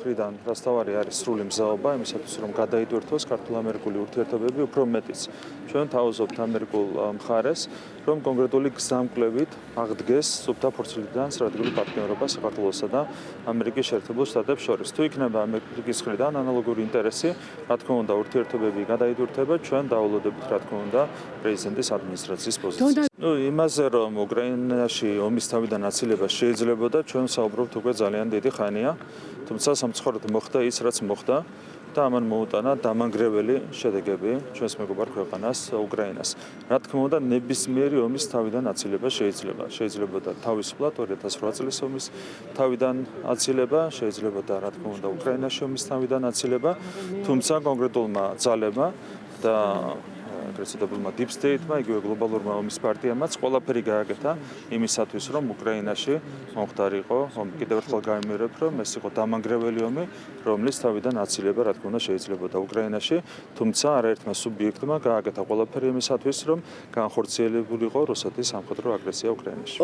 მხრიდან რასთავარი არის სრული მზაობა იმისათვის, რომ გადაიდვირთოს ქართულ-ამერიკული ურთიერთობები უფრო მეტიც. ჩვენ თავაზობთ ამერიკულ მხარეს, რომ კონკრეტული გზამკვლევით აღდგეს სუფთა ფურცლიდან სტრატეგიული პარტნიორობა საქართველოსა და ამერიკის შეერთებულ შტატებს შორის. თუ იქნება ამერიკის მხრიდან ანალოგური ინტერესი, რა თქმა უნდა, ურთიერთობები გადაიდვირთება, ჩვენ დავალოდებით, რა თქმა უნდა, პრეზიდენტის ადმინისტრაციის პოზიციას. იმაზე, რომ უკრაინაში ომის თავიდან აცილება შეიძლებოდა, ჩვენ საუბრობთ უკვე ძალიან დიდი ხანია. თუმცა სამწუხაროდ მოხდა ის, რაც მოხდა და ამან მოუტანა დამანგრეველი შედეგები ჩვენს მეგობარ ქვეყანას უკრაინას. რა თქმა უნდა, ნებისმიერი ომის თავიდან აცილება შეიძლება. შეიძლებოდა თავისუფლად 2008 წლის ომის თავიდან აცილება, შეიძლებოდა რა თქმა უნდა უკრაინაში ომის თავიდან აცილება, თუმცა კონკრეტულმა ძალებმა და კრესტებულმა Deep State-მა, იგივე გლობალურმა ომის პარტიამაც ყველაფერი გააკეთა იმისათვის, რომ უკრაინაში მომხდარიყო ომი. კიდევ ერთხელ გამიმერებ, რომ ეს იყო დამანგრეველი ომი, რომლის თავიდან აცილება, რა თქმა უნდა, შეიძლებოდა უკრაინაში, თუმცა არაერთმა სუბიექტმა გააკეთა ყველაფერი იმისათვის, რომ განხორციელებულიყო რუსეთის სამხედრო აგრესია უკრაინაში.